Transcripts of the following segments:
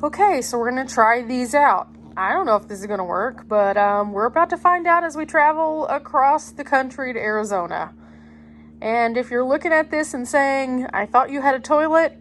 Okay, so we're gonna try these out. I don't know if this is gonna work, but we're about to find out as we travel across the country to Arizona. And if you're looking at this and saying, I thought you had a toilet,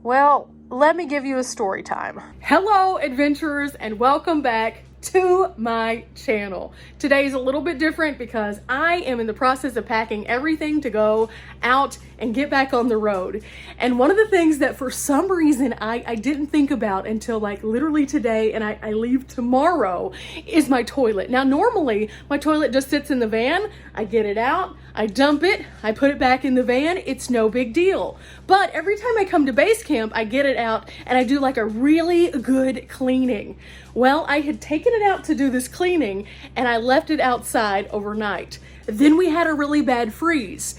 well, let me give you a story time. Hello, adventurers, and welcome back to my channel. Today's a little bit different because I am in the process of packing everything to go out and get back on the road. And one of the things that for some reason I didn't think about until like literally today, and I leave tomorrow, is my toilet. Now normally my toilet just sits in the van. I get it out, I dump it, I put it back in the van. It's no big deal. But every time I come to base camp, I get it out and I do like a really good cleaning. Well, I had taken it out to do this cleaning and I left it outside overnight. Then we had a really bad freeze.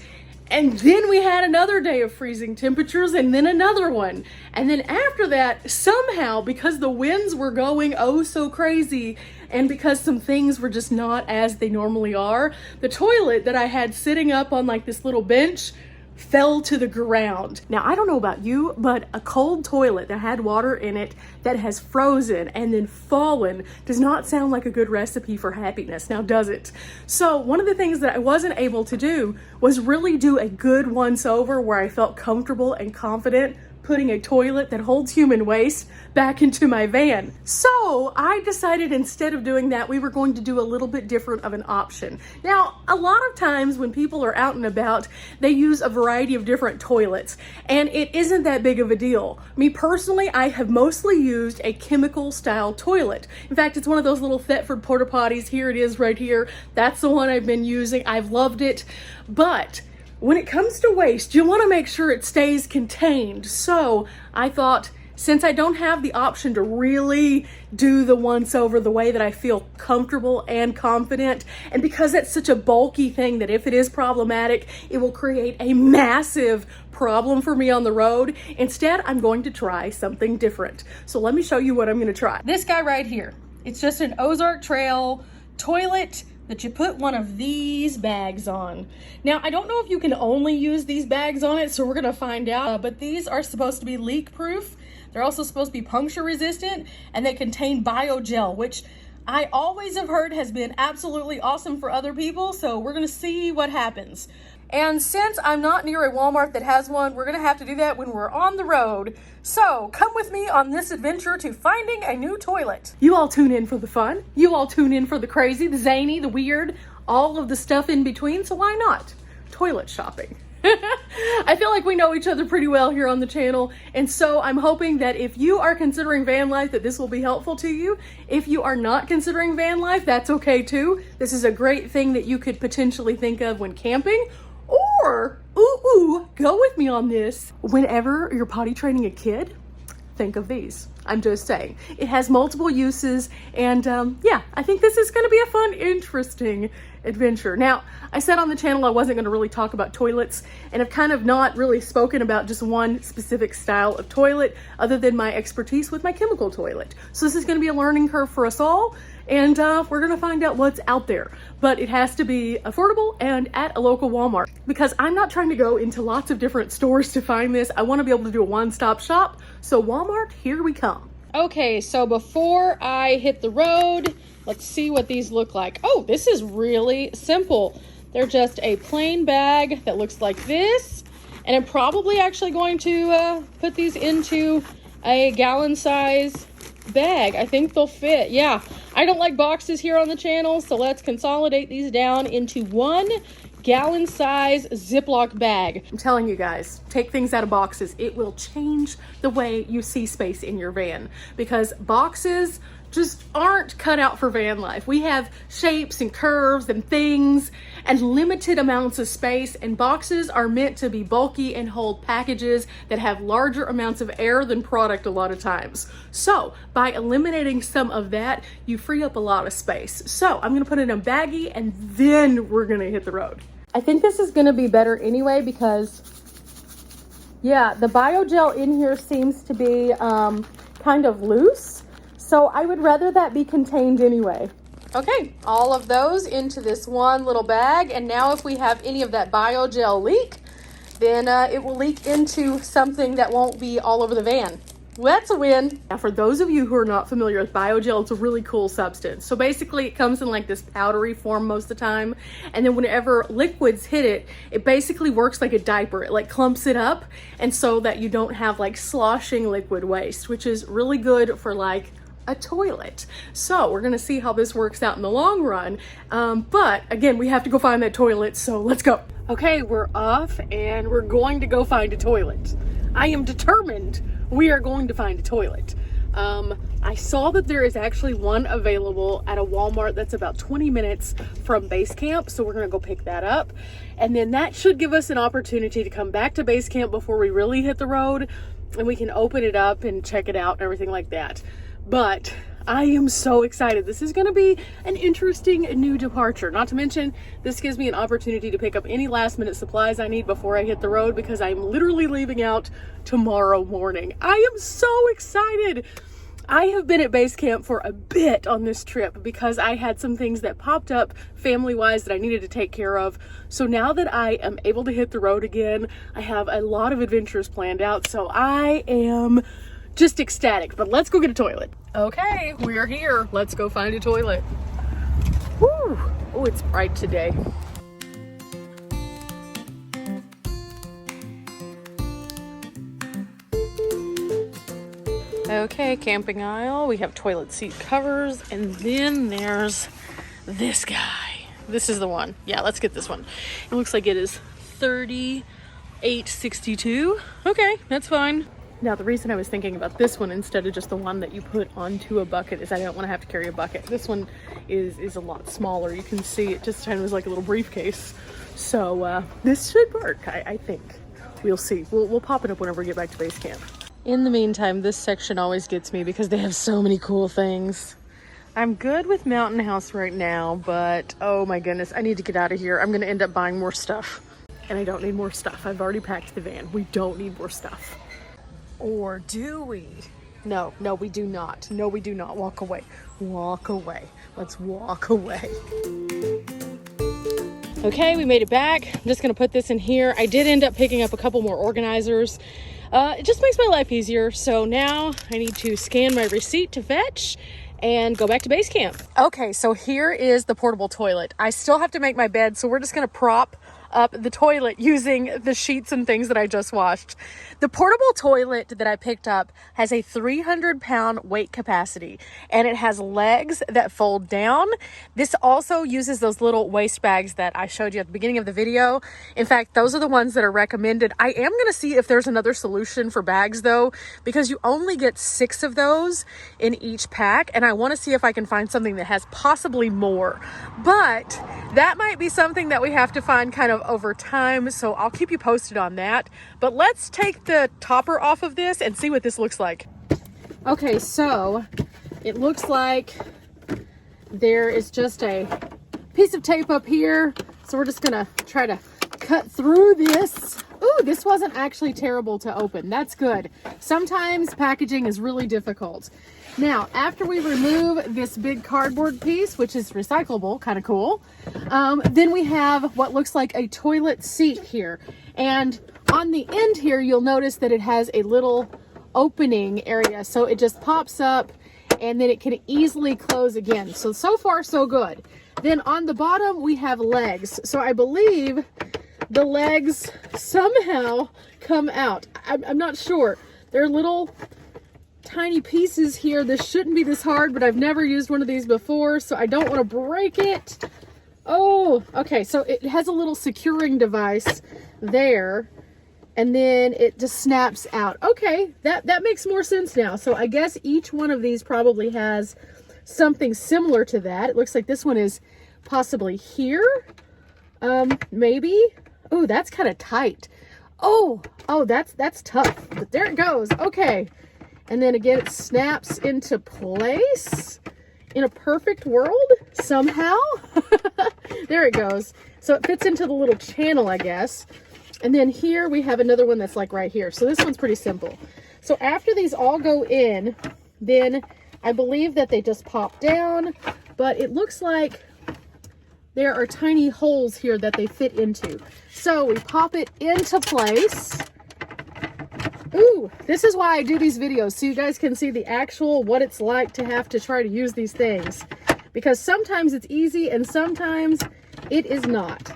And then we had another day of freezing temperatures and then another one. And then after that, somehow, because the winds were going oh so crazy and because some things were just not as they normally are, the toilet that I had sitting up on like this little bench fell to the ground. Now, I don't know about you, but a cold toilet that had water in it that has frozen and then fallen does not sound like a good recipe for happiness, now does it? So one of the things that I wasn't able to do was really do a good once over where I felt comfortable and confident putting a toilet that holds human waste back into my van. So I decided instead of doing that, we were going to do a little bit different of an option. Now, a lot of times when people are out and about, they use a variety of different toilets, and it isn't that big of a deal. Me personally, I have mostly used a chemical style toilet. In fact, it's one of those little Thetford porta potties. Here it is right here. That's the one I've been using. I've loved it. But when it comes to waste, you want to make sure it stays contained. So I thought, since I don't have the option to really do the once over the way that I feel comfortable and confident, and because it's such a bulky thing that if it is problematic, it will create a massive problem for me on the road, instead I'm going to try something different. So let me show you what I'm going to try. This guy right here. It's just an Ozark Trail toilet that you put one of these bags on. Now, I don't know if you can only use these bags on it, so we're gonna find out, but these are supposed to be leak proof. They're also supposed to be puncture resistant, and they contain biogel, which I always have heard has been absolutely awesome for other people, so we're gonna see what happens. And since I'm not near a Walmart that has one, we're gonna have to do that when we're on the road. So come with me on this adventure to finding a new toilet. You all tune in for the fun. You all tune in for the crazy, the zany, the weird, all of the stuff in between. So why not? Toilet shopping. I feel like we know each other pretty well here on the channel, and so I'm hoping that if you are considering van life, that this will be helpful to you. If you are not considering van life, that's okay too. This is a great thing that you could potentially think of when camping, or go with me on this. Whenever you're potty training a kid, think of these. I'm just saying. It has multiple uses, and yeah, I think this is going to be a fun, interesting adventure. Now, I said on the channel I wasn't going to really talk about toilets, and I've kind of not really spoken about just one specific style of toilet other than my expertise with my chemical toilet. So this is going to be a learning curve for us all, and we're going to find out what's out there. But it has to be affordable and at a local Walmart, because I'm not trying to go into lots of different stores to find this. I want to be able to do a one-stop shop. So Walmart, here we come. Okay, so before I hit the road, let's see what these look like. Oh, this is really simple. They're just a plain bag that looks like this. And I'm probably actually going to put these into a gallon size bag. I think they'll fit. Yeah, I don't like boxes here on the channel, so let's consolidate these down into 1 gallon size Ziploc bag. I'm telling you guys, take things out of boxes. It will change the way you see space in your van, because boxes just aren't cut out for van life. We have shapes and curves and things and limited amounts of space, and boxes are meant to be bulky and hold packages that have larger amounts of air than product a lot of times. So by eliminating some of that, you free up a lot of space. So I'm gonna put it in a baggie and then we're gonna hit the road. I think this is gonna be better anyway, because yeah, the biogel in here seems to be kind of loose. So I would rather that be contained anyway. Okay, all of those into this one little bag. And now if we have any of that biogel leak, then it will leak into something that won't be all over the van. That's a win. Now, for those of you who are not familiar with biogel, it's a really cool substance. So basically it comes in like this powdery form most of the time. And then whenever liquids hit it, it basically works like a diaper. It like clumps it up. And so that you don't have like sloshing liquid waste, which is really good for like a toilet. So we're gonna see how this works out in the long run. But again, we have to go find that toilet. So let's go. Okay, we're off and we're going to go find a toilet. I am determined we are going to find a toilet. I saw that there is actually one available at a Walmart that's about 20 minutes from base camp. So we're gonna go pick that up. And then that should give us an opportunity to come back to base camp before we really hit the road, and we can open it up and check it out and everything like that. But I am so excited. This is gonna be an interesting new departure. Not to mention, this gives me an opportunity to pick up any last minute supplies I need before I hit the road, because I'm literally leaving out tomorrow morning. I am so excited. I have been at base camp for a bit on this trip because I had some things that popped up family-wise that I needed to take care of. So now that I am able to hit the road again, I have a lot of adventures planned out. So I am just ecstatic, but let's go get a toilet. Okay, we're here. Let's go find a toilet. Woo! Oh, it's bright today. Okay, camping aisle. We have toilet seat covers, and then there's this guy. This is the one. Yeah, let's get this one. It looks like it is $38.62. Okay, that's fine. Now, the reason I was thinking about this one instead of just the one that you put onto a bucket is I don't want to have to carry a bucket. This one is a lot smaller. You can see it just kind of was like a little briefcase. So this should work, I think. We'll see. We'll pop it up whenever we get back to base camp. In the meantime, this section always gets me because they have so many cool things. I'm good with Mountain House right now, but oh my goodness, I need to get out of here. I'm going to end up buying more stuff. And I don't need more stuff. I've already packed the van. We don't need more stuff. Or do we? No, we do not. No, we do not. Walk away. Walk away. Let's walk away. Okay, we made it back. I'm just gonna put this in here. I did end up picking up a couple more organizers. It just makes my life easier. So now I need to scan my receipt to fetch and go back to base camp. Okay, so here is the portable toilet. I still have to make my bed, so we're just gonna prop up the toilet using the sheets and things that I just washed. The portable toilet that I picked up has a 300-pound weight capacity, and it has legs that fold down. This also uses those little waste bags that I showed you at the beginning of the video. In fact, those are the ones that are recommended. I am going to see if there's another solution for bags though, because you only get 6 of those in each pack, and I want to see if I can find something that has possibly more. But that might be something that we have to find kind of over time, so I'll keep you posted on that. But let's take the topper off of this and see what this looks like. Okay, so it looks like there is just a piece of tape up here, so we're just gonna try to cut through this. Ooh, this wasn't actually terrible to open. That's good. Sometimes packaging is really difficult. Now, after we remove this big cardboard piece, which is recyclable, kind of cool, then we have what looks like a toilet seat here. And on the end here, you'll notice that it has a little opening area. So it just pops up and then it can easily close again. So far, so good. Then on the bottom, we have legs. So I believe the legs somehow come out. I'm not sure. They're little tiny pieces here. This shouldn't be this hard, but I've never used one of these before, so I don't want to break it. Oh, okay. So it has a little securing device there, and then it just snaps out. Okay, that makes more sense now. So I guess each one of these probably has something similar to that. It looks like this one is possibly here. Maybe. Oh, that's kind of tight. Oh, that's tough. But there it goes. Okay. And then again, it snaps into place in a perfect world somehow. There it goes. So it fits into the little channel, I guess. And then here we have another one that's like right here. So this one's pretty simple. So after these all go in, then I believe that they just pop down, but it looks like there are tiny holes here that they fit into. So we pop it into place. Ooh, This is why I do these videos, so you guys can see the actual what it's like to have to try to use these things. Because sometimes it's easy and sometimes it is not.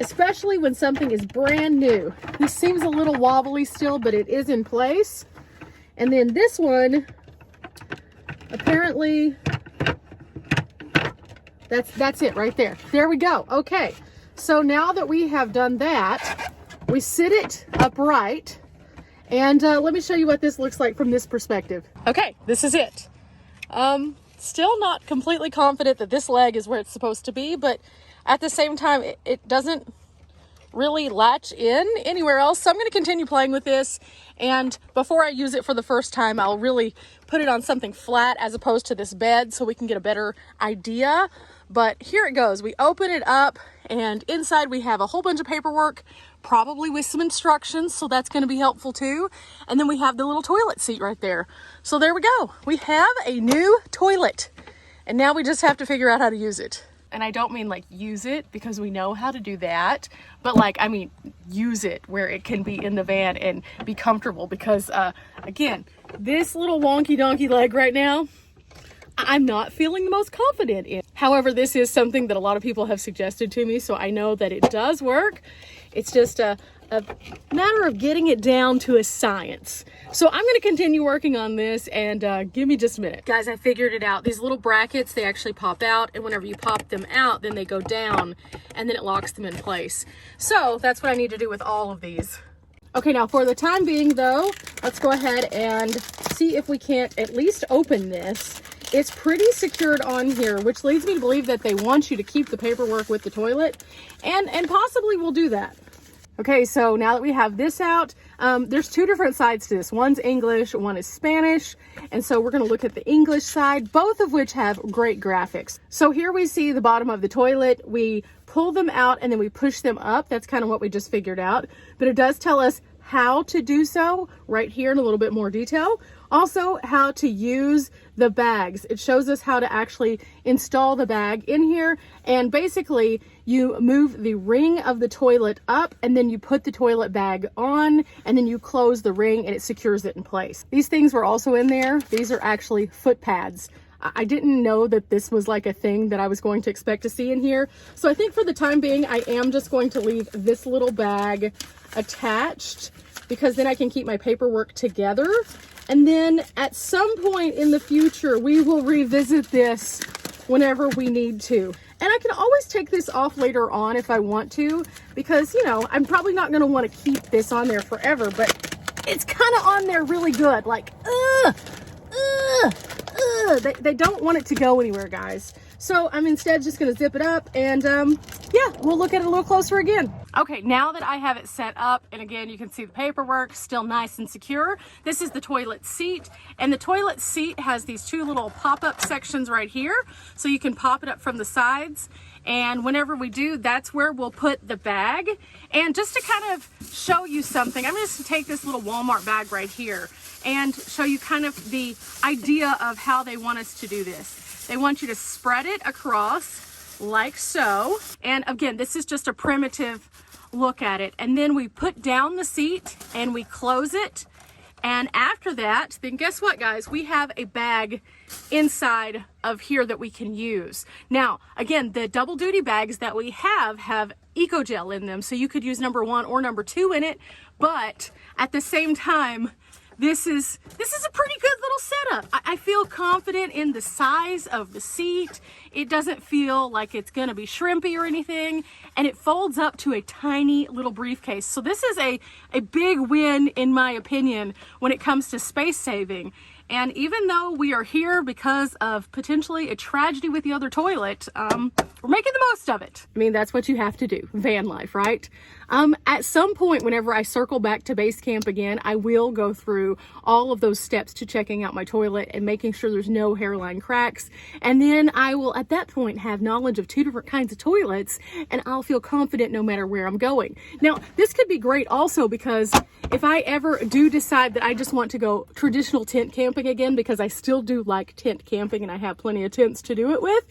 Especially when something is brand new. This seems a little wobbly still, but it is in place. And then this one, apparently, that's it right there. There we go. Okay, so now that we have done that, we sit it upright. And let me show you what this looks like from this perspective. Okay, this is it. Still not completely confident that this leg is where it's supposed to be, but at the same time, it doesn't really latch in anywhere else. So I'm going to continue playing with this. And before I use it for the first time, I'll really put it on something flat as opposed to this bed so we can get a better idea. But here it goes. We open it up and inside we have a whole bunch of paperwork, probably with some instructions. So that's going to be helpful too. And then we have the little toilet seat right there. So there we go. We have a new toilet and now we just have to figure out how to use it. And I don't mean like use it because we know how to do that, but like, I mean, use it where it can be in the van and be comfortable because again, this little wonky donkey leg right now, I'm not feeling the most confident in. However, this is something that a lot of people have suggested to me, so I know that it does work. It's just a matter of getting it down to a science. So I'm going to continue working on this and give me just a minute. Guys, I figured it out. These little brackets, they actually pop out, and whenever you pop them out, then they go down and then it locks them in place. So that's what I need to do with all of these. Okay, now for the time being though, let's go ahead and see if we can't at least open this. It's pretty secured on here, which leads me to believe that they want you to keep the paperwork with the toilet, and possibly we'll do that. Okay, so now that we have this out, there's two different sides to this. One's English, one is Spanish, and so we're going to look at the English side, both of which have great graphics. So here we see the bottom of the toilet. We pull them out and then we push them up. That's kind of what we just figured out, but it does tell us how to do so right here in a little bit more detail. Also, how to use the bags. It shows us how to actually install the bag in here, and basically you move the ring of the toilet up and then you put the toilet bag on and then you close the ring and it secures it in place. These things were also in there. These are actually foot pads. I didn't know that this was like a thing that I was going to expect to see in here. So I think for the time being, I am just going to leave this little bag attached because then I can keep my paperwork together. And then at some point in the future, we will revisit this whenever we need to. And I can always take this off later on if I want to, because, you know, I'm probably not going to want to keep this on there forever, but it's kind of on there really good. Like, they don't want it to go anywhere, guys. So I'm instead just going to zip it up and yeah, we'll look at it a little closer again. Okay, now that I have it set up, and again, you can see the paperwork still nice and secure. This is the toilet seat, and the toilet seat has these two little pop-up sections right here, so you can pop it up from the sides. And whenever we do, that's where we'll put the bag. And just to kind of show you something, I'm just gonna take this little Walmart bag right here and show you kind of the idea of how they want us to do this. They want you to spread it across like so. And again, this is just a primitive look at it. And then we put down the seat and we close it. And after that, then guess what, guys? We have a bag inside of here that we can use. Now, again, the double duty bags that we have Eco Gel in them. So you could use number 1 or number 2 in it. But at the same time, this is a pretty good little setup. I feel confident in the size of the seat. It doesn't feel like it's gonna be shrimpy or anything, and it folds up to a tiny little briefcase. So this is a big win, in my opinion, when it comes to space saving. And even though we are here because of potentially a tragedy with the other toilet, we're making the most of it. I mean, that's what you have to do, van life, right? At some point, whenever I circle back to base camp again, I will go through all of those steps to checking out my toilet and making sure there's no hairline cracks. And then I will, at that point, have knowledge of 2 different kinds of toilets, and I'll feel confident no matter where I'm going. Now, this could be great also because if I ever do decide that I just want to go traditional tent camping again, because I still do like tent camping and I have plenty of tents to do it with,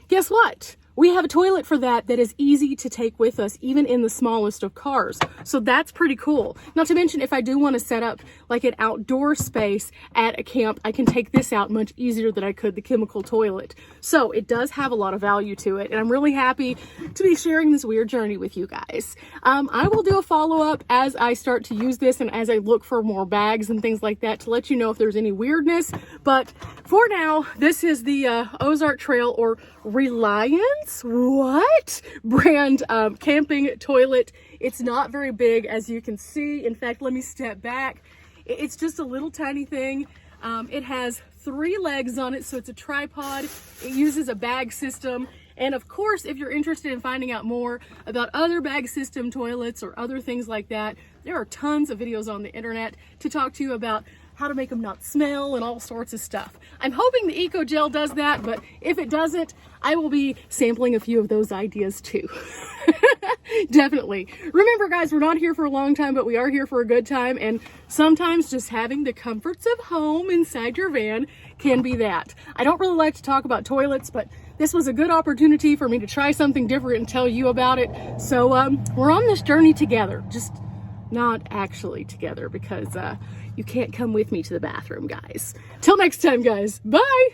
guess what? we have a toilet for that is easy to take with us, even in the smallest of cars. So that's pretty cool. Not to mention, if I do want to set up like an outdoor space at a camp, I can take this out much easier than I could the chemical toilet. So it does have a lot of value to it, and I'm really happy to be sharing this weird journey with you guys. I will do a follow-up as I start to use this and as I look for more bags and things like that to let you know if there's any weirdness. But for now, this is the Ozark Trail, or Reliance brand camping toilet. It's not very big, as you can see. In fact, let me step back. It's just a little tiny thing. It has 3 legs on it, so it's a tripod. It uses a bag system. And of course, if you're interested in finding out more about other bag system toilets or other things like that, there are tons of videos on the internet to talk to you about how to make them not smell and all sorts of stuff. I'm hoping the Eco Gel does that, but if it doesn't, I will be sampling a few of those ideas too. Definitely. Remember, guys, we're not here for a long time, but we are here for a good time, and sometimes just having the comforts of home inside your van can be that. I don't really like to talk about toilets, but this was a good opportunity for me to try something different and tell you about it. So we're on this journey together, just not actually together, because you can't come with me to the bathroom, guys. Till next time, guys. Bye.